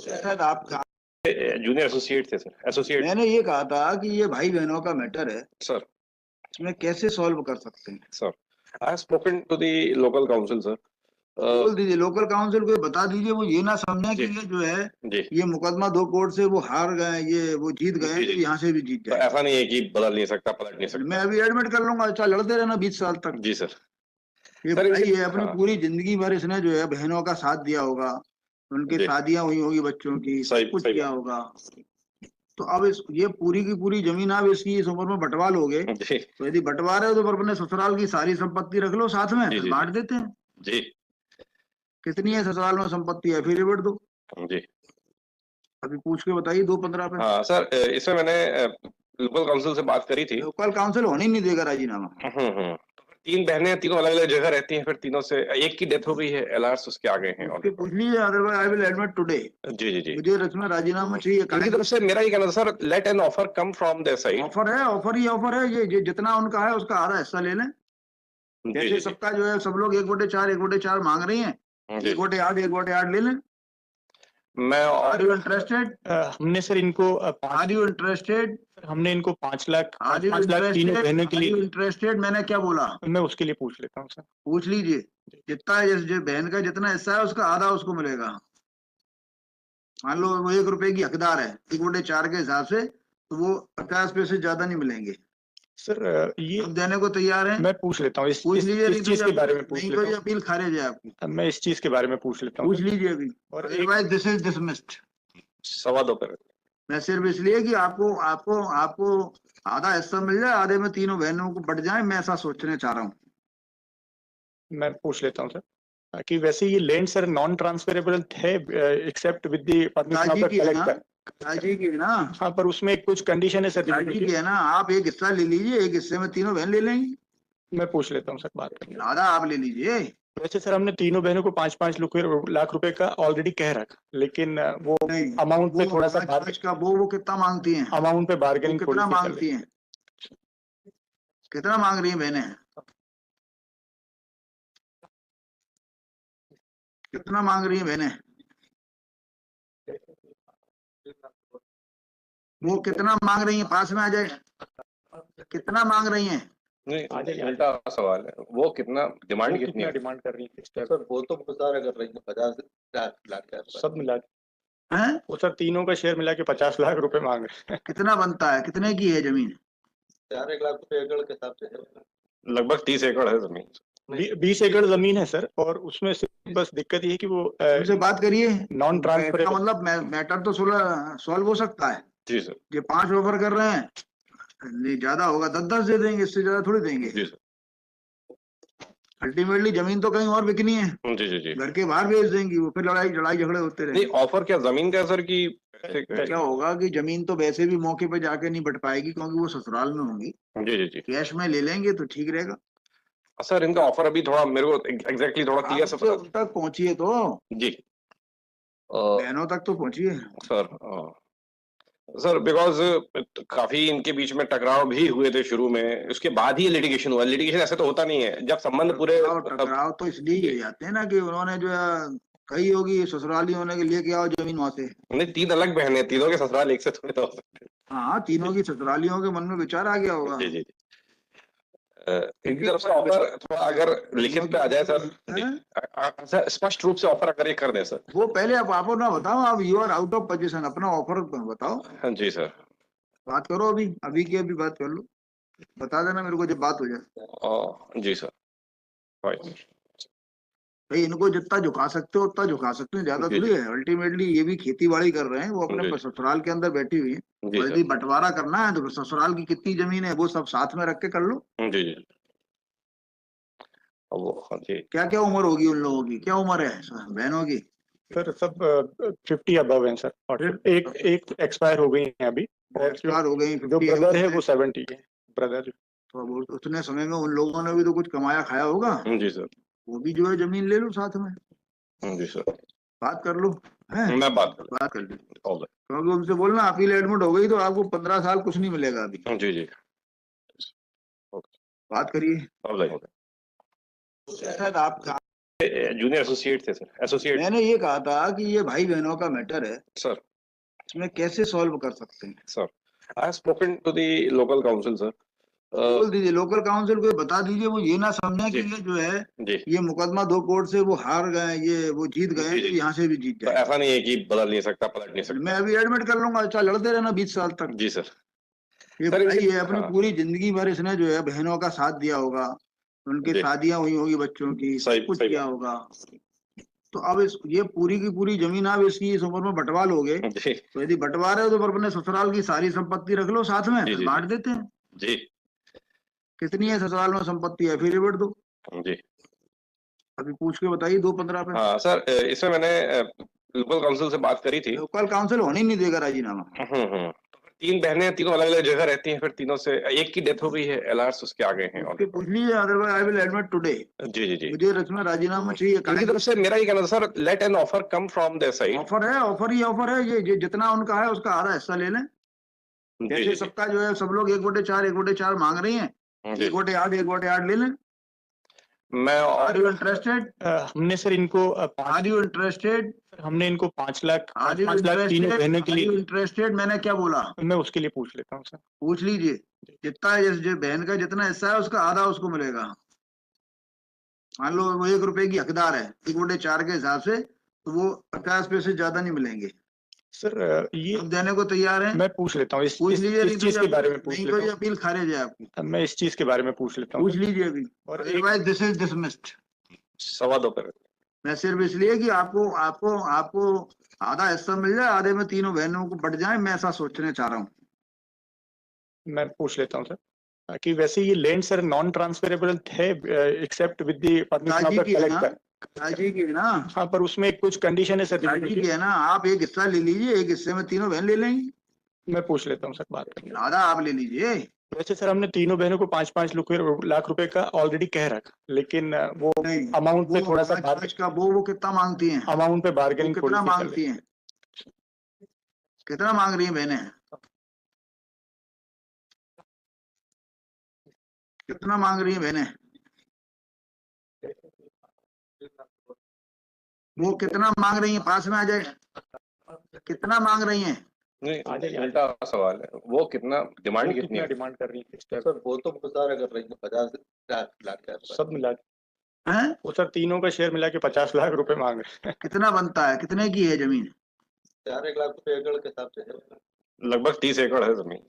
शायद आप junior associate थे सर, एसोसिएट। मैंने ये कहा था कि ये भाई बहनों का मैटर है सर इसमें कैसे सॉल्व कर सकते हैं। Sir I have spoken to the local council sir. बोल दीजिए लोकल काउंसिल को बता दीजिए, वो ये ना समझे कि ये जो है जी ये मुकदमा 2 कोर्ट से वो हार गए, ये वो जीत गए, जी। यहाँ से भी जीत तो जाए। ऐसा नहीं है कि बदल नहीं सकता, पलट नहीं सकता। मैं अभी एडमिट कर लूंगा, अच्छा लड़ते रहना 20 साल तक। जी सर। ये सर भाई इनके है, अपनी पूरी जिंदगी भर इसने जो है बहनों का साथ दिया होगा, उनकी जी शादियां हुई होगी बच्चों की, सब सही कुछ सही किया होगा। तो अब ये पूरी की पूरी जमीन आप इसकी इस उम्र में बंटवा लोगे, बात। जी तो यदि बंटवा रहे हो तो अपने ससुराल की सारी संपत्ति रख लो साथ में, जी फिर जी बांट देते हैं। जी कितनी है ससुराल में संपत्ति, एफिडेविट दो, जी। अभी पूछ के बताइए 2-15 पे। हाँ सर, इसमें मैंने लोकल काउंसिल से बात करी थी। लोकल काउंसिल होने ही नहीं देगा राजीनामा। तो फिर 3 बहनें हैं, तीनों अलग अलग जगह रहती हैं, फिर तीनों से एक की डेथ हो गई है, एलआरस उसके आगे हैं। उसके पूछ लीजिए, otherwise I will admit today. जी जी जी। मुझे इसमें राजीनामा चाहिए। इनकी तरफ से मेरा ये कहना था sir, let an offer come from there side. Offer है, ऑफर ही ऑफर है, ये जितना उनका है उसका आधा हिस्सा ले लें। जी जैसे जी जी सबका जो है, सब लोग 1/4 मांग रही हैं, जी। 1/8 ले लें। मैं आर यू इंटरेस्टेड? हमने सर इनको आर यू इंटरेस्टेड? हमने इनको 5 लाख आर यू 5 लाख तीनों बहनों के लिए। इंटरेस्टेड? मैंने क्या बोला? मैं उसके लिए पूछ लेता हूँ सर। पूछ लीजिए। जितना जो बहन का जितना हिस्सा है उसका आधा उसको मिलेगा। मान लो वो 1 रुपए की हकदार है, 1/4 के हिसाब से, तो वो 50 पैसे ज्यादा नहीं मिलेंगे। सर ये अब देने को तैयार है? मैं पूछ लेता हूँ पूछ लीजिए, इस चीज के बारे में पूछ नहीं लेता तो ये हूँ। अपील खारिज है आपकी। मैं इस चीज के बारे में पूछ लेता हूँ पूछ लीजिए अभी, और अदरवाइज दिस इज डिसमिस्ड। 2:15 पे। मैं सिर्फ इसलिए कि आपको आपको आपको आधा हिस्सा मिल जाए, आधे में तीनों बहनों को बट जाए, मैं ऐसा सोचने चाह रहा हूँ। मैं पूछ लेता हूँ सर कि वैसे ये लैंड सर नॉन ट्रांसफरेबल है except with the permission of the collector. राजी की है ना? हाँ, पर उसमें कुछ कंडीशन है सर। राजी की है ना? आप एक हिस्सा ले लीजिए, एक हिस्से में तीनों बहन ले लेंगी। मैं पूछ लेता हूँ सर, बात करके। आधा आप ले लीजिए। वैसे सर हमने तीनों बहनों को 5-5 लाख रुपए का ऑलरेडी कह रखा, लेकिन वो नहीं, अमाउंट पे थोड़ा सा का वो कितना मांगती हैं? अमाउंट पे बार्गेनिंग कितना मांगती हैं? कितना मांग रही हैं बहनें? कितना मांग रही हैं बहनें? वो कितना मांग रही हैं? पास में आ जाए। कितना मांग रही हैं? नहीं, उल्टा सवाल है, वो कितना डिमांड कितनी है? डिमांड कर रही है सर वो तो बहुत सारा कर रही है, 50 लाख का सब मिला के। हैं? वो सर तीनों का शेयर मिला के 50 लाख रुपए मांग रहे हैं। कितना बनता है? कितने की है जमीन? 4 लाख रुपए एकड़ के हिसाब से लगभग 30 एकड़ है जमीन। 20 एकड़ जमीन है सर, और उसमें से बस दिक्कत ये है कि वो उनसे बात करिए। नॉन ट्रांसफरेबल, मतलब मैटर तो सॉल्व हो सकता है। जी सर। ये 5 ऑफर कर रहे हैं, नहीं ज्यादा होगा 10-10 दे देंगे, इससे ज्यादा थोड़ी देंगे। जी सर। अल्टीमेटली जमीन तो कहीं और बिकनी है, जी जी जी। घर के बाहर बेच देंगी वो, फिर लड़ाई झगड़े होते नहीं, रहेंगे। ऑफर क्या जमीन का सर की क्या होगा कि जमीन तो वैसे भी मौके पे जाके नहीं बट पाएगी, क्योंकि वो ससुराल में होंगी। जी जी जी। कैश में ले लेंगे तो ठीक रहेगा। सर इनका ऑफर अभी थोड़ा मेरे को एग्जैक्टली थोड़ा क्लियर से पता। उन तक पहुंचिए तो, जी बहनों तक तो पहुंचिए सर। सर बिकॉज काफी इनके बीच में टकराव भी हुए थे शुरू में, उसके बाद ही लिटिगेशन हुआ। लिटिगेशन ऐसे तो होता नहीं है, जब संबंध पूरे टकराव तो इसलिए हो जाते हैं ना कि उन्होंने जो है कही होगी ससुराली होने के लिए, क्या जमीन वहां से। नहीं, 3 अलग बहनें, तीनों के ससुराल एक से थोड़े तो हो सकते। हाँ, तीनों की ससुरालियों के मन में विचार आ गया होगा। जी जी। इनकी तरफ से ऑफर थोड़ा अगर लिखित पे आ जाए सर, स्पष्ट रूप से ऑफर अगर ये कर दें सर। वो पहले आप ना बताओ, आप you are out of position, अपना ऑफर बताओ। हाँ जी सर। बात करो अभी की अभी बात कर लो, बता देना मेरे को जब बात हो जाए। जी सर। भाई इनको जितना झुका सकते हो उतना झुका सकते हैं, ज्यादा थोड़ी है। अल्टीमेटली ये भी खेती बाड़ी कर रहे हैं, वो अपने ससुराल के अंदर बैठी हुई है। और यदि बंटवारा करना है तो ससुराल की कितनी जमीन है वो सब साथ में रख के कर लो। जी जी। वो जी। क्या क्या उम्र होगी उन लोगों की? क्या उम्र है बहनों की? सर सब 50 अबव हैं सर, और एक एक्सपायर हो गई है अभी, और एक्सपायर हो गई। जो ब्रदर है वो 70 है ब्रदर। तो उतने समय में उन लोगों ने भी तो कुछ कमाया खाया होगा। जी सर। वो भी जो है जमीन ले लो साथ में। जी सर। बात कर लो। मैं बात कर ली, क्योंकि उनसे बोलना अपील एडमिट हो गई तो आपको 15 साल कुछ नहीं मिलेगा अभी। जी जी। बात करिए। शायद आप जूनियर एसोसिएट थे सर, एसोसिएट मैंने ये कहा था कि ये भाई बहनों का मैटर है, सर। इसमें कैसे सॉल्व कर सकते हैं? Sir I have spoken to the local council sir. बोल दीजिए लोकल काउंसिल को बता दीजिए, वो ये ना समझे कि जी। ये जो है जी ये मुकदमा 2 कोर्ट से वो हार गए, ये वो जीत गए, जी, तो जी। यहाँ से भी जीत तो जाए। ऐसा नहीं है कि बदल नहीं सकता, पलट नहीं मैं सकता। अभी एडमिट कर लूंगा, अच्छा लड़ते रहना 20 साल तक। जी सर। ये सर, भाई इनके- है, अपनी हाँ। पूरी जिंदगी भर इसने जो है बहनों का साथ दिया होगा, उनकी जी। शादियां हुई होगी बच्चों की, सही- सब कुछ सही किया होगा। तो अब ये पूरी की पूरी जमीन आप इसकी इस उम्र में बंटवा लोगे, जी तो यदि बंटवा रहे हो तो फिर अपने ससुराल की सारी संपत्ति रख लो साथ में, जी, फिर जी, बांट देते हैं। जी कितनी है ससुराल में संपत्ति, एफिडेविट दो, जी। अभी पूछ के बताइए 2-15 पे। हाँ सर, इसमें मैंने लोकल काउंसिल से बात करी थी। लोकल काउंसिल होने ही नहीं देगा राजीनामा। तो फिर 3 बहनें, तीनों अलग अलग जगह रहती हैं, फिर तीनों से एक की डेथ हो गई है, एलआरस उसके आगे हैं। उसके पूछ लीजिए, otherwise I will admit today. जी जी जी। मुझे रचना राजीनामा चाहिए। इनकी तरफ से मेरा ये कहना था sir, let an offer come from there side. Offer है, ऑफर ही ऑफर है, ये जितना उनका है उसका आधा हिस्सा ले लें। जी जैसे जी सबका जो है सब लोग 1/4 मांग रही हैं, जी। 1/8 ले लें। मैं आर यू इंटरेस्टेड? हमने सर इनको आर यू इंटरेस्टेड? हमने इनको 5 लाख आर यू 5 लाख तीनों बहनों के लिए। इंटरेस्टेड? मैंने क्या बोला? मैं उसके लिए पूछ लेता हूँ सर। पूछ लीजिए, जितना जो बहन का जितना हिस्सा है उसका आधा उसको मिलेगा। मान लो वो 1 रुपए की हकदार है, 1/4 के हिसाब से, तो वो 50 पैसे ज्यादा नहीं मिलेंगे। सर ये अब देने को तैयार हैं? मैं पूछ लेता हूँ इस पूछ लीजिए, इस चीज के बारे में पूछ नहीं तो ये लेता अपील खारिज है आपकी। हूँ। मैं इस चीज के बारे में पूछ लेता हूँ पूछ सर। लीजिए अभी, और एक अदरवाइज दिस इज डिसमिस्ड। 2.25 करें। मैं सिर्फ इसलिए कि आपको आपको आपको आधा हिस्सा मिल जाए, आधे में तीनों बहनों को बट जाए, मैं ऐसा सोचने चाह रहा हूँ। मैं पूछ लेता हूँ सर कि वैसे ये लैंड सर नॉन ट्रांसफरेबल है except with the permission of राजी द की है ना, कलेक्टर। राजी की है ना, हाँ, पर उसमें कुछ कंडीशन है सर। राजी की है ना। आप एक हिस्सा ले लीजिए, एक हिस्से में तीनों बहन ले लेंगी, मैं पूछ लेता हूँ सर, बात करके। आधा आप ले लीजिए। वैसे सर हमने तीनों बहनों को 5-5 लाख रुपए का ऑलरेडी कह रखा, लेकिन वो नहीं, अमाउंट पे वो थोड़ा सा 5 का वो कितना मांगती हैं? अमाउंट पे वो बार्गेनिंग कितना मांगती हैं? कितना मांग रही हैं बहनें? कितना मांग रही हैं बहनें? वो कितना मांग रही हैं? पास में आ जाए, कितना मांग रही हैं? नहीं, उल्टा सवाल है, वो कितना डिमांड कितनी है? डिमांड कर रही है सर वो तो मुसारा कर रही है 50 लाख के आसपास। सब मिला के। हैं? वो सर तीनों का शेयर मिला के 50 लाख रुपए मांग रहे हैं। कितना बनता है, कितने की है जमीन? 4 लाख रुपए एकड़ के हिसाब से है। लगभग 30 एकड़ है जमीन।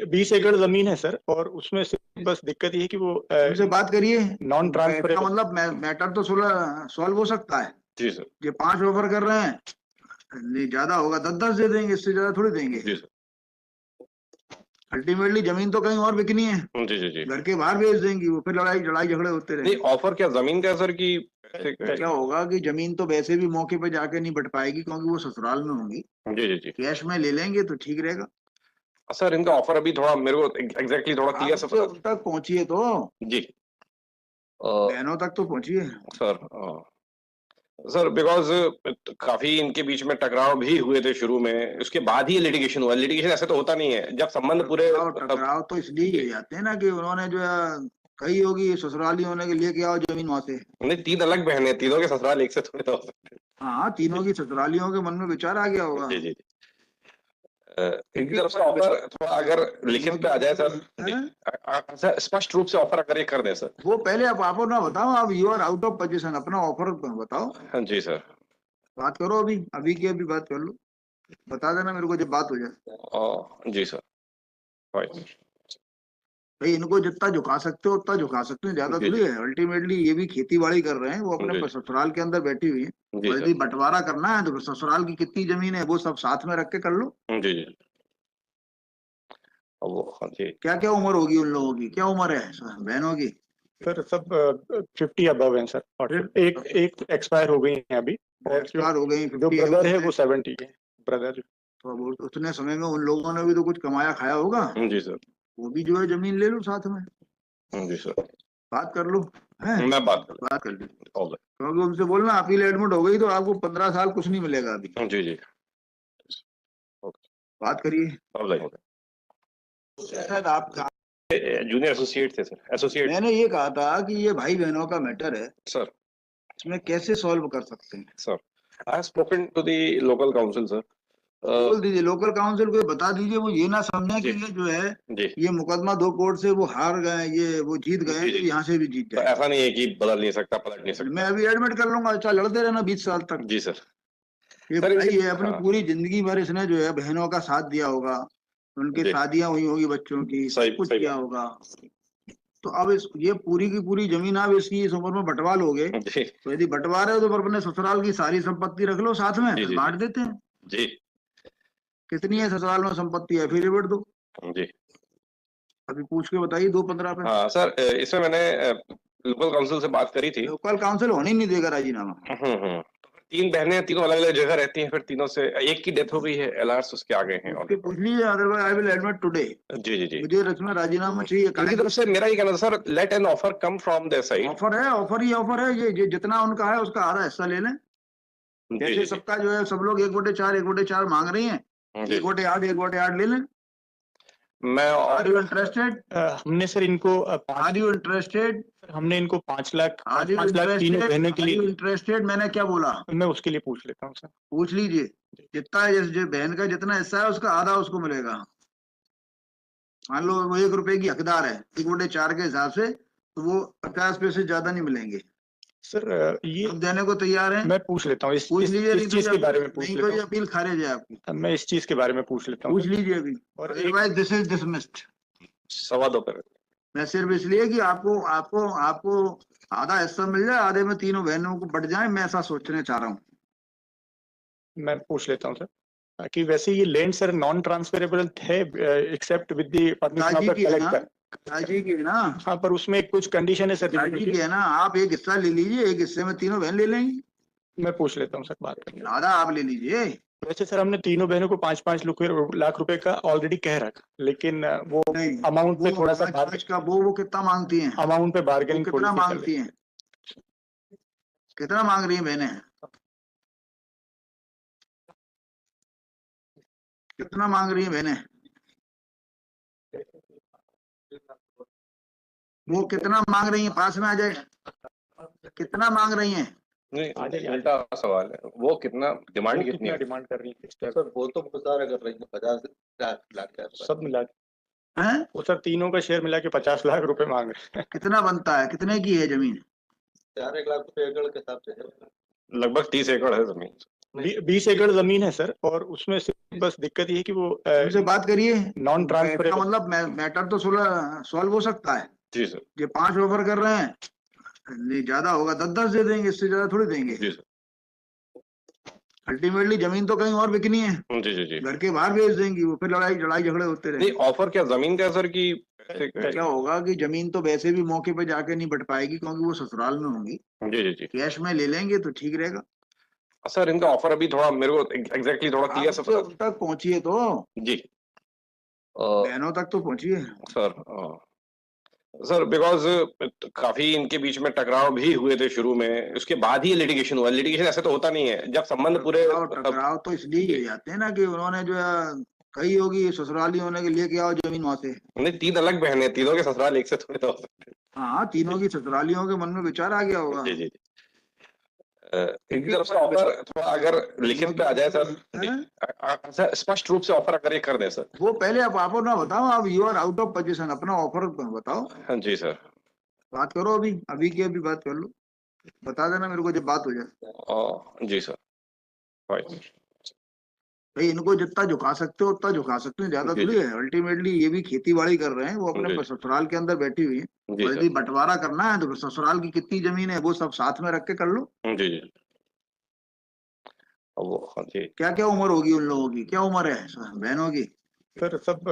20 एकड़ जमीन है सर, और उसमें से बस दिक्कत ये है कि वो उनसे बात करिए। नॉन इसका ट्रांसफरेबल। मतलब मैटर तो सॉल्व हो सकता है। जी सर। ये 5 ऑफर कर रहे हैं, नहीं ज्यादा होगा 10-10 दे देंगे, इससे ज्यादा थोड़ी देंगे। जी सर। अल्टीमेटली जमीन तो कहीं और बिकनी है, जी जी जी। घर के बाहर बेच देंगी वो, फिर लड़ाई झगड़े होते नहीं, रहेंगे। ऑफर क्या जमीन का है सर की? क्या होगा कि जमीन तो वैसे भी मौके पे जाके नहीं बट पाएगी, क्योंकि वो ससुराल में होंगी। जी जी जी। कैश में ले लेंगे तो ठीक रहेगा। सर इनका ऑफर अभी थोड़ा मेरे को एग्जैक्टली थोड़ा क्लियर से उन तक पहुंचिए तो, जी बहनों तक तो पहुंचिए सर बिकॉज काफी इनके बीच में टकराव भी हुए थे शुरू में, उसके बाद ही लिटिगेशन हुआ। लिटिगेशन ऐसे तो होता नहीं है जब संबंध पूरे। टकराव तो इसलिए किए जाते हैं ना कि उन्होंने जो है कही होगी ससुराली होने के लिए कि आओ जमीन वहां से। नहीं, 3 अलग बहनें, तीनों के ससुराल एक से थोड़े हो सकते। हाँ, तीनों की ससुरालियों के मन में विचार आ गया होगा। जी जी। इनकी तरफ से ऑफर थोड़ा अगर लिखित पे आ जाए सर, स्पष्ट रूप से ऑफर अगर ये कर दे सर। वो पहले आप ना बताओ, आप you are out of position, अपना ऑफर बताओ। हाँ जी सर। बात करो, अभी की अभी बात कर लो, बता देना मेरे को जब बात हो जाए। जी सर। भाई इनको जितना झुका सकते हो उतना झुका सकते हैं, ज्यादा थोड़ी है। अल्टीमेटली ये भी खेती बाड़ी कर रहे हैं, वो अपने ससुराल के अंदर बैठी हुई है। और यदि बंटवारा करना है तो ससुराल की कितनी जमीन है वो सब साथ में रख के कर लो। जी जी। जी। क्या क्या उम्र होगी उन लोगों की, क्या उम्र है बहनों की? सर सब 50 अबव हैं सर, और एक एक्सपायर हो गई है अभी, और एक्सपायर हो गई। जो ब्रदर है वो 70 के ब्रदर। तो उतने समय में उन लोगों ने भी तो कुछ कमाया खाया होगा। जी सर। वो भी जो है जमीन ले लो साथ में। जी सर। बात कर लो। मैं बात कर ली, क्योंकि उनसे बोलना अपील एडमिट हो गई तो आपको 15 साल कुछ नहीं मिलेगा अभी। जी जी। बात करिए। आप जूनियर एसोसिएट थे सर, एसोसिएट। मैंने ये कहा था कि ये भाई बहनों का मैटर है सर। इसमें कैसे सॉल्व कर सकते हैं? Sir I have spoken to the local council sir. बोल दीजिए लोकल काउंसिल को बता दीजिए, वो ये ना समझे कि ये जो है जी ये मुकदमा 2 कोर्ट से वो हार गए, ये वो जीत गए, जी, जी। तो यहाँ से भी जीत तो जाए। ऐसा नहीं है कि बदल नहीं सकता, पलट नहीं सकता। मैं अभी एडमिट कर लूंगा, अच्छा लड़ते रहना 20 साल तक। जी सर। ये सर, भाई है अपनी हाँ। पूरी जिंदगी भर इसने जो है बहनों का साथ दिया होगा, उनकी जी। शादियां हुई होगी बच्चों की, सही- सब कुछ सही किया होगा। तो अब ये पूरी की पूरी जमीन आप इसकी इस उम्र में बंटवा लोगे, जी तो यदि बंटवा रहे हो तो अपने ससुराल की सारी संपत्ति रख लो साथ में, जी, फिर जी, बांट देते हैं। जी कितनी है ससुराल में संपत्ति, एफिडेविट दो, जी। अभी पूछ के बताइए 2-15 पे। हाँ सर, इसमें मैंने लोकल काउंसिल से बात करी थी। लोकल काउंसिल होने ही नहीं देगा राजीनामा। तो फिर 3 बहनें हैं, तीनों अलग अलग जगह रहती हैं, फिर तीनों से एक की डेथ हो गई है, एलआरस उसके आगे हैं। उसके पूछ लीजिए, otherwise I will admit today. जी जी जी। मुझे इसमें राजीनामा चाहिए। इनकी तरफ से मेरा ये कहना था sir, let an offer come from there side. Offer है, ऑफर ही ऑफर है। ये जितना उनका है उसका आधा हिस्सा ले लें। जी जैसे जी सबका जो है, सब लोग 1/4 मांग रही हैं, जी। 1/8 ले लें। मैं आर यू इंटरेस्टेड? हमने सर इनको आर यू इंटरेस्टेड? हमने इनको 5 लाख आर यू 5 लाख तीनों बहनों के लिए। इंटरेस्टेड? मैंने क्या बोला? मैं उसके लिए पूछ लेता हूँ सर। पूछ लीजिए। जितना जो बहन का जितना हिस्सा है उसका आधा उसको मिलेगा। मान लो वो 1 रुपए की हकदार है, 1/4 के हिसाब से, तो वो 50 पैसे ज्यादा नहीं मिलेंगे। सर ये अब देने को तैयार है? मैं पूछ लेता हूँ पूछ लीजिए, इस चीज के बारे में पूछ नहीं लेता तो ये हूँ। अपील खारिज है आपकी। मैं इस चीज के बारे में पूछ लेता हूँ पूछ लीजिए अभी, और अदरवाइज दिस इज डिसमिस्ड। 2.25 पे। मैं सिर्फ इसलिए कि आपको आपको आपको आधा हिस्सा मिल जाए, आधे में तीनों बहनों को बट जाए, मैं ऐसा सोचने चाह रहा हूँ। मैं पूछ लेता हूँ सर कि वैसे ये लैंड सर नॉन ट्रांसफरेबल है except with the permission of the collector. राजी की है ना? हाँ, पर उसमें कुछ कंडीशन है सर। राजी की है ना? आप एक हिस्सा ले लीजिए, एक हिस्से में तीनों बहन ले लेंगी। मैं पूछ लेता हूँ सर, बात करके। आधा आप ले लीजिए। वैसे सर हमने तीनों बहनों को 5-5 लाख रुपए का ऑलरेडी कह रखा, लेकिन वो नहीं, अमाउंट पे थोड़ा सा पाँच का वो कितना मांगती हैं? अमाउंट पे बार्गेनिंग कितना मांगती हैं? कितना मांग रही हैं बहनें? कितना मांग रही हैं बहनें? वो कितना मांग रही हैं? पास में आ जाए। कितना मांग रही हैं? नहीं, उल्टा सवाल है, वो कितना डिमांड कितनी है? डिमांड कर रही है सर वो तो मुजाहरा कर रही है 50 लाख के आसपास। सब मिला के। हैं? वो सर तीनों का शेयर मिला के 50 लाख रुपए मांग रहे हैं। कितना बनता है? कितने की है जमीन? 4 लाख रुपए एकड़ के हिसाब से। लगभग 30 एकड़ है जमीन। 20 एकड़ जमीन है सर, और उसमें से बस दिक्कत ये है कि वो उनसे बात करिए। Non transferable. मतलब मैटर तो सॉल्व हो सकता है। जी सर। ये 5 ऑफर कर रहे हैं, नहीं ज्यादा होगा 10-10 दे देंगे, इससे ज्यादा थोड़ी देंगे। जी सर। अल्टीमेटली जमीन तो कहीं और बिकनी है, जी जी जी। घर के बाहर बेच देंगी वो, फिर लड़ाई झगड़े होते नहीं, रहेंगे। ऑफर क्या जमीन का सर की क्या होगा कि जमीन तो वैसे भी मौके पे जाके नहीं बट पाएगी, क्योंकि वो ससुराल में होंगी। जी जी जी। कैश में ले लेंगे तो ठीक रहेगा। सर इनका ऑफर अभी थोड़ा मेरे को एग्जैक्टली थोड़ा क्लियर आप तो उन तक पहुंचिए तो, जी बहनों तक तो पहुंचिए सर बिकॉज काफी इनके बीच में टकराव भी हुए थे शुरू में, उसके बाद ही लिटिगेशन हुआ। लिटिगेशन ऐसे तो होता नहीं है, जब संबंध पूरे टकराव तो इसलिए हो जाते हैं ना कि उन्होंने जो है कही होगी ससुराली होने के लिए, क्या आओ जमीन वहां से। नहीं, 3 अलग बहनें, तीनों के ससुराल एक से थोड़े तो हो सकते। हाँ, तीनों की ससुरालियों के मन में विचार आ गया होगा। जी जी। इनकी तरफ से ऑफर थोड़ा अगर लिखित पे आ जाए सर, स्पष्ट रूप से ऑफर अगर ये कर दे सर। वो पहले आप ना बताओ, आप you are out of position, अपना ऑफर बताओ। हाँ जी सर। बात करो, अभी की अभी बात कर लो, बता देना मेरे को जब बात हो जाए। जी सर। भाई इनको जितना झुका सकते हो उतना झुका सकते हैं, ज्यादा थोड़ी है। अल्टीमेटली ये भी खेती बाड़ी कर रहे हैं, वो अपने ससुराल के अंदर बैठी हुई है। यदि बंटवारा करना है तो ससुराल की कितनी जमीन है वो सब साथ में रख के कर लो। जी जी। क्या क्या उम्र होगी उन लोगों की? क्या उम्र है बहनों की? सर सब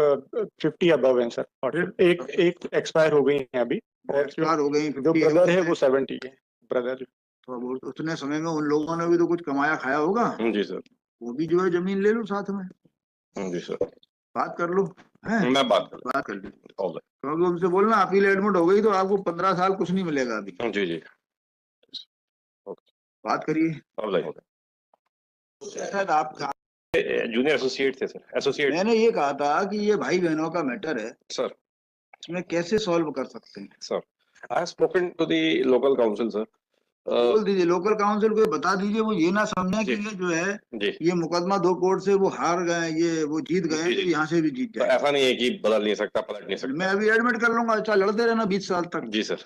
50 अबव हैं सर, और एक एक्सपायर हो गई है अभी, और एक्सपायर हो गई। जो ब्रदर है वो 70 है ब्रदर। तो उतने समय में उन लोगों ने भी तो कुछ कमाया खाया होगा। जी सर। वो भी जो है जमीन ले लो साथ में। जी सर। बात कर लो। मैं बात कर ली, क्योंकि उनसे बोलना अपील एडमिट हो गई तो आपको 15 साल कुछ नहीं मिलेगा अभी। जी जी। बात करिए। आप जूनियर एसोसिएट थे सर, एसोसिएट। मैंने ये कहा था कि ये भाई बहनों का मैटर है सर, इसमें कैसे सॉल्व कर सकते हैं? Sir I have spoken to the local council sir. बोल दीजिए लोकल काउंसिल को बता दीजिए, वो ये ना समझे कि जी। ये जो है जी ये मुकदमा 2 कोर्ट से वो हार गए, ये वो जीत गए जी, तो जी। यहाँ से भी जीत तो जाए। ऐसा नहीं है कि बदल नहीं सकता, पलट नहीं मैं सकता। अभी एडमिट कर लूंगा, अच्छा लड़ते रहना 20 साल तक। जी सर।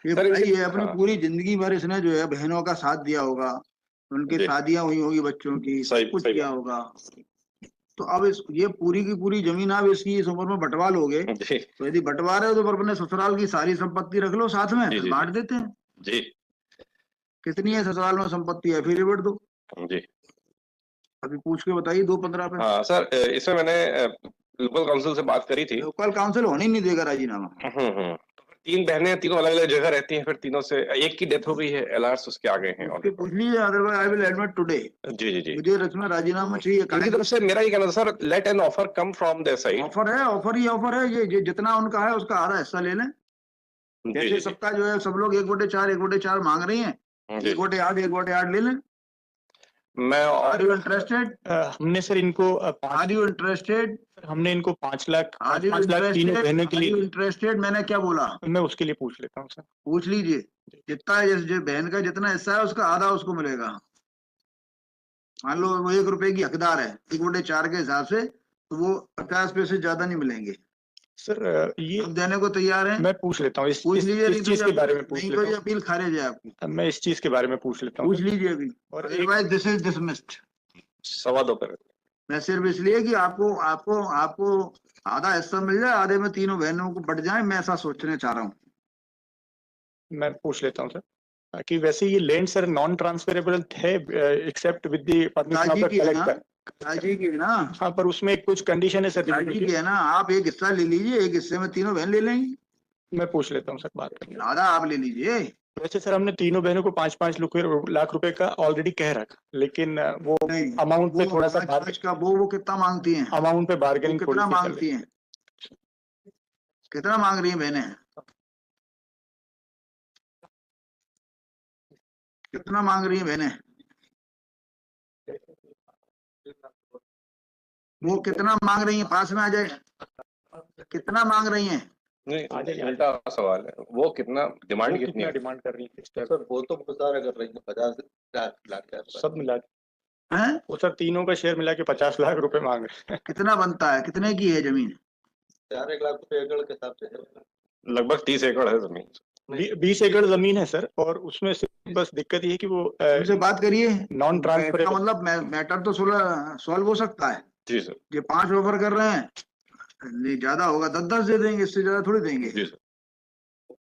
ये सर भाई इनके है अपनी हाँ पूरी जिंदगी भर इसने जो है बहनों का साथ दिया होगा, उनकी जी शादियां हुई होगी बच्चों की, सही सब कुछ सही किया होगा। तो अब ये पूरी की पूरी जमीन आप इसकी इस उम्र में बंटवा लोगे, बात। जी तो यदि बंटवा रहे हो तो अपने ससुराल की सारी संपत्ति रख लो साथ में, जी फिर जी जी बांट देते हैं। जी कितनी है ससुराल में संपत्ति, एफिडेविट दो, जी। अभी पूछ के बताइए 2-15 पे। हाँ सर, इसमें मैंने लोकल काउंसिल से बात करी थी। लोकल काउंसिल होने ही नहीं देगा राजीनामा। तो फिर 3 बहनें, तीनों अलग अलग जगह रहती हैं, फिर तीनों से एक की डेथ हो गई है, एलआरस उसके आ गए हैं उसके पूछ लीजिए, otherwise I will admit today. जी जी जी। मुझे रचना राजीनामा चाहिए। इनकी तरफ से मेरा ये कहना था sir, let an offer come from there side. Offer है, ऑफर ही ऑफर है, ये जितना उनका है उसका आधा हिस्सा ले लें। जी जैसे जी जी सबका जो है सब लोग 1/4 मांग रही हैं, जी। 1/8 ले लें। मैं आर यू इंटरेस्टेड? हमने सर इनको आर यू इंटरेस्टेड? हमने इनको 5 लाख आर यू 5 लाख तीनों बहनों के इंटरेस्टेड? आर यू लिए, इंटरेस्टेड? मैंने क्या बोला? मैं उसके लिए पूछ लेता हूँ सर। पूछ लीजिए, जितना जो बहन का जितना हिस्सा है उसका आधा उसको मिलेगा। मान लो वो 1 रुपए की हकदार है, 1/4 के हिसाब से, तो वो 50 पैसे ज्यादा नहीं मिलेंगे। सर ये अब देने को तैयार हैं? मैं पूछ लेता हूँ पूछ लीजिए, इस चीज के बारे में पूछ नहीं लेता तो ये हूँ। अपील खारिज है आपकी। मैं इस चीज के बारे में पूछ लेता हूँ पूछ सर। लीजिए अभी, और अदरवाइज दिस इज डिसमिस्ड। 2:15 पर। मैं सिर्फ इसलिए कि आपको आपको आपको आधा हिस्सा मिल जाए, आधे में तीनों बहनों को बट जाए, मैं ऐसा सोचने चाह रहा हूँ। मैं पूछ लेता हूँ सर कि वैसे ये लैंड सर नॉन ट्रांसफरेबल है except with the permission of राजी द की है ना, कलेक्टर। राजी की है ना, हाँ, पर उसमें कुछ कंडीशन है सर। राजी की है ना। आप एक हिस्सा ले लीजिए, एक हिस्से में तीनों बहन ले लेंगी, मैं पूछ लेता हूँ सर, बात करके। आधा आप ले लीजिए। वैसे सर हमने तीनों बहनों को 5-5 लाख रुपए का ऑलरेडी कह रखा, लेकिन वो नहीं, अमाउंट पे थोड़ा सा पाँच का वो कितना मांगती हैं? अमाउंट पे वो बार्गेनिंग थोड़ी कितना सी चल मांगती रही हैं? कितना मांग रही हैं बहनें? कितना मांग रही हैं बहनें? वो कितना मांग रही हैं? पास में आ जाए, कितना मांग रही हैं? नहीं, उल्टा सवाल है, वो कितना डिमांड कितनी है? डिमांड कर रही है सर वो तो मुजाहरा कर रही है 50 लाख के आसपास। सब मिला के। हैं? वो सर तीनों का शेयर मिला के 50 लाख रुपए मांग रहे हैं। कितना बनता है, कितने की है जमीन? 4 लाख रुपए एकड़ के हिसाब से है। लगभग 30 एकड़ है जमीन। 20 एकड़ जमीन है सर, और उसमें से बस दिक्कत ये है कि वो उनसे बात करिए। नॉन ट्रांसफरेबल, इसका मतलब मैटर तो सॉल्व हो सकता है। जी सर। ये 5 ऑफर कर रहे हैं, नहीं ज्यादा होगा 10-10 दे देंगे, इससे ज्यादा थोड़ी देंगे। जी सर।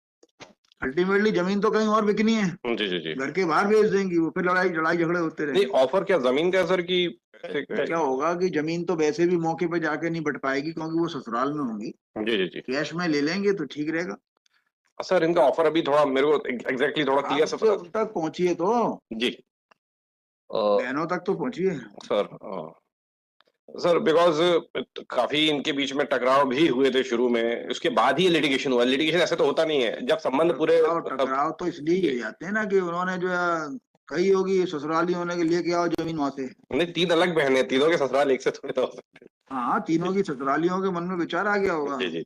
अल्टीमेटली जमीन तो कहीं और बिकनी है, जी जी जी। घर के बाहर बेच देंगी वो, फिर लड़ाई झगड़े होते नहीं, रहेंगे। ऑफर क्या जमीन का सर की? क्या होगा कि जमीन तो वैसे भी मौके पे जाके नहीं बट पाएगी, क्योंकि वो ससुराल में होंगी। जी जी जी। कैश में ले लेंगे तो ठीक रहेगा। सर इनका ऑफर अभी थोड़ा मेरे को एग्जैक्टली थोड़ा क्लियर से उन तक पहुंचिए तो, जी बहनों तक तो पहुंचिए सर बिकॉज काफी इनके बीच में टकराव भी हुए थे शुरू में, उसके बाद ही लिटिगेशन हुआ। लिटिगेशन ऐसे तो होता नहीं है जब संबंध पूरे। टकराव तो इसलिए किए जाते हैं ना कि उन्होंने जो है कही होगी ससुराली होने के लिए, क्या जमीन वहां से। नहीं, 3 अलग बहनें, तीनों के ससुराल एक से थोड़े तो हो सकते। हाँ, तीनों की ससुरालियों के मन में विचार आ गया होगा। जी जी।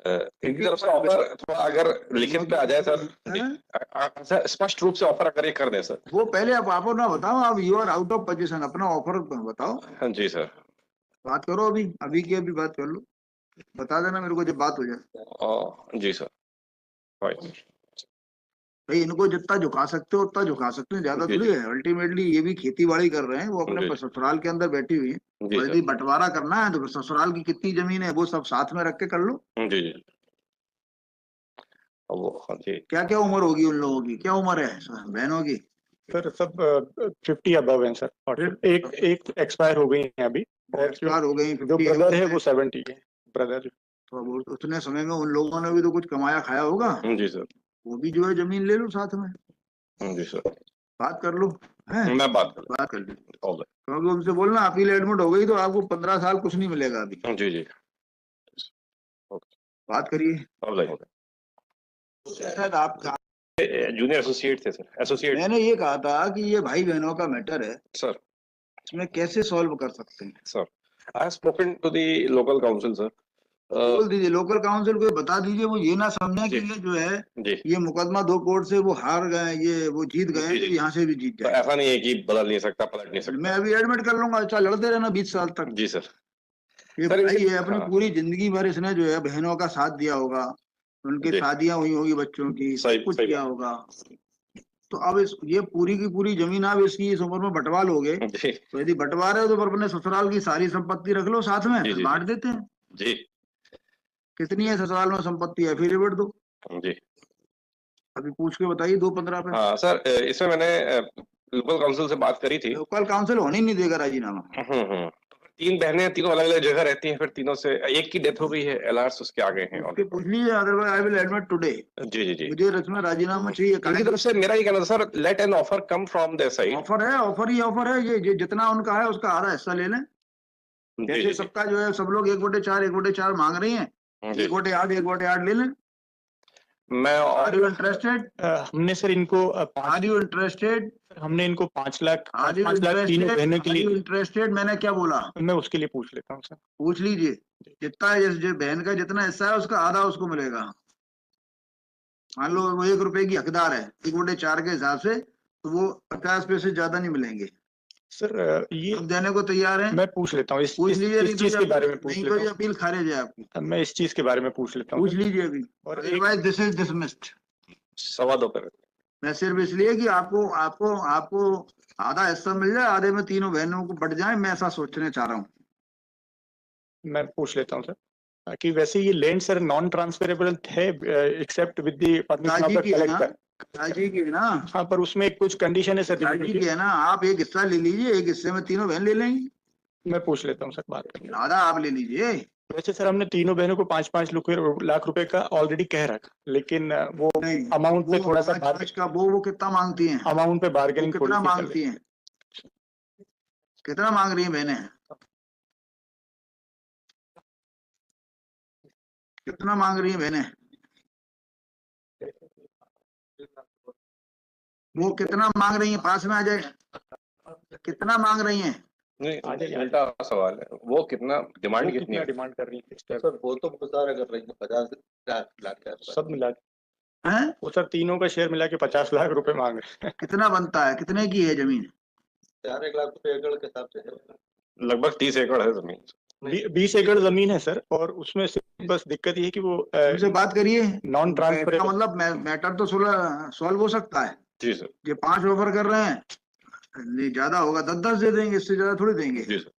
इनकी तरफ से ऑफर थोड़ा अगर लिखित पे आ जाए सर, सर स्पष्ट रूप से ऑफर अगर ये कर दें सर। वो पहले आप ना बताओ, आप you are out of position, अपना ऑफर बताओ। हाँ जी सर। बात करो, अभी की अभी बात कर लो, बता देना मेरे को जब बात हो जाए। जी सर। भाई इनको जितना झुका सकते हो उतना झुका सकते हैं, ज्यादा थोड़ी है। अल्टीमेटली ये भी खेती बाड़ी कर रहे हैं, वो अपने ससुराल के अंदर बैठी हुई है। और यदि बंटवारा करना है तो ससुराल की कितनी जमीन है वो सब साथ में रख के कर लो। जी जी। जी। क्या क्या उम्र होगी उन लोगों की, क्या उम्र है बहनों की? सर सब 50 अबव हैं सर, और एक एक्सपायर हो गई है अभी, और एक्सपायर हो गई। जो ब्रदर है वो 70 है ब्रदर। तो उतने समय में उन लोगों ने भी तो कुछ कमाया खाया होगा। जी सर। वो भी जो है जमीन ले लो साथ में। जी सर। बात कर लो, है मैं बात कर ली, क्योंकि उनसे बोलना अपील एडमिट हो गई तो आपको 15 साल कुछ नहीं मिलेगा अभी। जी जी। बात करिए। शायद आप जूनियर एसोसिएट थे सर, एसोसिएट। मैंने ये कहा था कि ये भाई बहनों का मैटर है सर, इसमें कैसे सॉल्व कर सकते हैं। Sir I have spoken to the local council sir, बोल दीजिए लोकल काउंसिल को बता दीजिए, वो ये ना समझे कि ये जो है जी ये मुकदमा 2 कोर्ट से वो हार गए, ये वो जीत गए, जी, जी। यहाँ से भी जीत तो जाए। ऐसा नहीं है कि बदल नहीं सकता, पलट नहीं सकता। मैं अभी एडमिट कर लूंगा, अच्छा लड़ते रहना 20 साल तक। जी सर। ये सर, भाई इनके- है अपनी हाँ। पूरी जिंदगी भर इसने जो है बहनों का साथ दिया होगा, उनकी जी। शादियां हुई होगी बच्चों की, सही- सब कुछ सही किया होगा। तो अब ये पूरी की पूरी जमीन आप इसकी इस उम्र में बंटवार लोगे, जी तो यदि बंटवारे हो तो अपने ससुराल की सारी संपत्ति रख लो साथ में, जी, फिर जी, बांट देते हैं। जी कितनी है ससुराल में संपत्ति, एफिडेविट दो, जी। अभी पूछ के बताइए 2-15 पे। हाँ सर, इसमें मैंने लोकल काउंसिल से बात करी थी। लोकल काउंसिल होने ही नहीं देगा राजीनामा। तो फिर 3 बहनें, तीनों अलग अलग जगह रहती हैं, फिर तीनों से एक की डेथ हो गई है, एलआर्स उसके आगे हैं। उसके पूछ लीजिए, otherwise I will admit today. जी जी जी। मुझे इसमें राजीनामा चाहिए। इनकी तरफ से मेरा ये कहना था sir, let an offer come from there side. Offer है, ऑफर ही ऑफर है, ये जितना उनका है उसका आधा हिस्सा ले लें। जी जैसे जी सबका जो है, सब लोग 1/4 मांग रही हैं, जी। 1/8 ले लें। मैं आर यू इंटरेस्टेड? हमने सर इनको आर यू इंटरेस्टेड? हमने इनको 5 लाख आर यू 5 लाख तीनों बहनों के लिए। इंटरेस्टेड? मैंने क्या बोला? मैं उसके लिए पूछ लेता हूँ सर। पूछ लीजिए, जितना जो बहन का जितना हिस्सा है उसका आधा उसको मिलेगा। मान लो वो 1 रुपए की हकदार है, 1/4 के हिसाब से, तो वो 50 पैसे ज्यादा नहीं मिलेंगे। सर ये अब देने को तैयार है? मैं पूछ लेता हूँ पूछ लीजिए, इस चीज के बारे में पूछ नहीं लेता तो ये हूँ। अपील खारिज है आपकी। मैं इस चीज के बारे में पूछ लेता हूँ पूछ लीजिए अभी, और अदरवाइज दिस इज डिसमिस्ड। 2.25 पे। मैं सिर्फ इसलिए कि आपको आपको आपको आधा हिस्सा मिल जाए, आधे में तीनों बहनों को बट जाए, मैं ऐसा सोचने चाह रहा हूँ। मैं पूछ लेता हूँ सर कि वैसे ये लैंड सर नॉन ट्रांसफरेबल है except with the permission of the collector. राजी की है ना? हाँ, पर उसमें कुछ कंडीशन है सर। राजी की है ना? आप एक हिस्सा ले लीजिए, एक हिस्से में तीनों बहन ले लेंगी। मैं पूछ लेता हूँ सर, बात करके। आधा आप ले लीजिए। वैसे सर हमने तीनों बहनों को 5-5 लाख रुपए का ऑलरेडी कह रखा, लेकिन वो नहीं, अमाउंट पे थोड़ा सा पाँच का वो कितना मांगती हैं? अमाउंट पे बार्गेनिंग थोड़ी कितना सी कर मांगती हैं? कितना मांग रही हैं बहनें? कितना मांग रही हैं बहनें? वो कितना मांग रही हैं? पास में आ जाए, कितना मांग रही हैं? नहीं, उल्टा सवाल है, वो कितना डिमांड कितनी है? डिमांड कर रही है सर वो तो गुजारा कर रही है 50 लाख के आसपास। सब मिला के। हैं? वो सर तीनों का शेयर मिला के 50 लाख रुपए मांग रहे हैं। कितना बनता है? कितने की है जमीन? 4 लाख रुपए एकड़ के हिसाब से है। लगभग 30 एकड़ है जमीन। 20 एकड़ जमीन है सर, और उसमें से बस दिक्कत ये है कि वो उनसे बात करिए। नॉन इसका ट्रांसफरेबल। मतलब मैटर तो सॉल्व हो सकता है। जी सर। ये 5 ऑफर कर रहे हैं, नहीं ज्यादा होगा 10-10 दे देंगे, इससे ज्यादा थोड़ी देंगे। जी सर।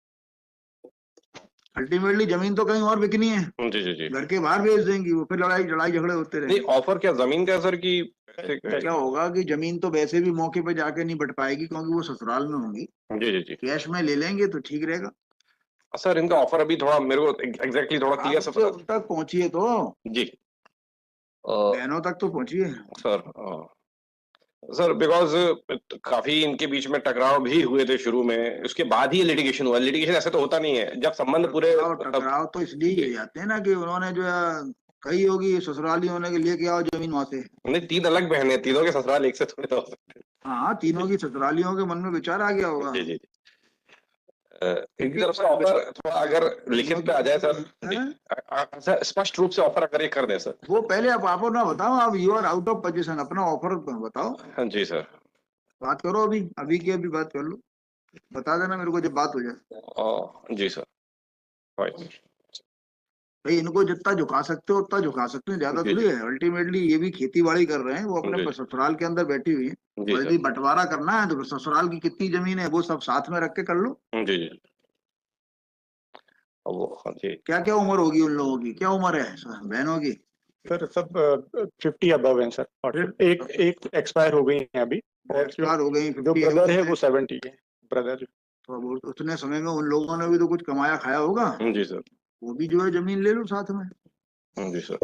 अल्टीमेटली जमीन तो कहीं और बिकनी है, जी जी जी। घर के बाहर बेच देंगी वो, फिर लड़ाई झगड़े होते नहीं, रहेंगे। ऑफर क्या जमीन का सर की? क्या होगा कि जमीन तो वैसे भी मौके पे जाके नहीं बट पाएगी, क्योंकि वो ससुराल में होंगी। जी जी जी। कैश में ले लेंगे तो ठीक रहेगा। सर इनका ऑफर अभी थोड़ा मेरे को एग्जैक्टली थोड़ा क्लियर आप तो उन तक पहुंचिए तो, जी बहनों तक तो पहुंचिए सर बिकॉज काफी इनके बीच में टकराव भी हुए थे शुरू में, उसके बाद ही लिटिगेशन हुआ। लिटिगेशन ऐसे तो होता नहीं है, जब संबंध पूरे टकराव तो इसलिए हो जाते हैं ना कि उन्होंने जो है कही होगी ससुराली होने के लिए, क्या जमीन वहां से। नहीं, 3 अलग बहनें, तीनों के ससुराल एक से थोड़े हो सकते। हाँ, तीनों की ससुरालियों के मन में विचार आ गया होगा। जी जी। इनकी तरफ से ऑफर थोड़ा अगर लिखित पे आ जाए सर, स्पष्ट रूप से ऑफर अगर ये कर दे सर। वो पहले आप ना बताओ, आप you are out of position, अपना ऑफर बताओ। हाँ जी सर। बात करो, अभी की अभी बात कर लो, बता देना मेरे को जब बात हो जाए। जी सर। भाई इनको जितना झुका सकते हो उतना झुका सकते हैं, ज्यादा थोड़ी है। अल्टीमेटली ये भी खेती बाड़ी कर रहे हैं, वो अपने ससुराल के अंदर बैठी हुई है। यदि बंटवारा करना है तो ससुराल की कितनी जमीन है वो सब साथ में रख के कर लो। जी जी। क्या क्या उम्र होगी उन लोगों की? क्या उम्र है बहनों की? सर सब 50 अबव हैं सर, और एक एक्सपायर हो गई है अभी, और एक्सपायर हो गई। जो ब्रदर है वो 70 के ब्रदर। तो उतने समय में उन लोगों ने भी तो कुछ कमाया खाया होगा। जी सर। वो भी जो है जमीन ले लो साथ में। जी सर।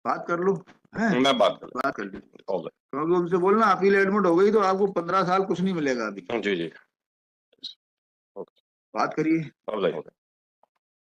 बात कर लो। मैं बात कर ली, क्योंकि उनसे बोलना अपील एडमिट हो गई तो आपको 15 साल कुछ नहीं मिलेगा अभी। जी जी। बात करिए।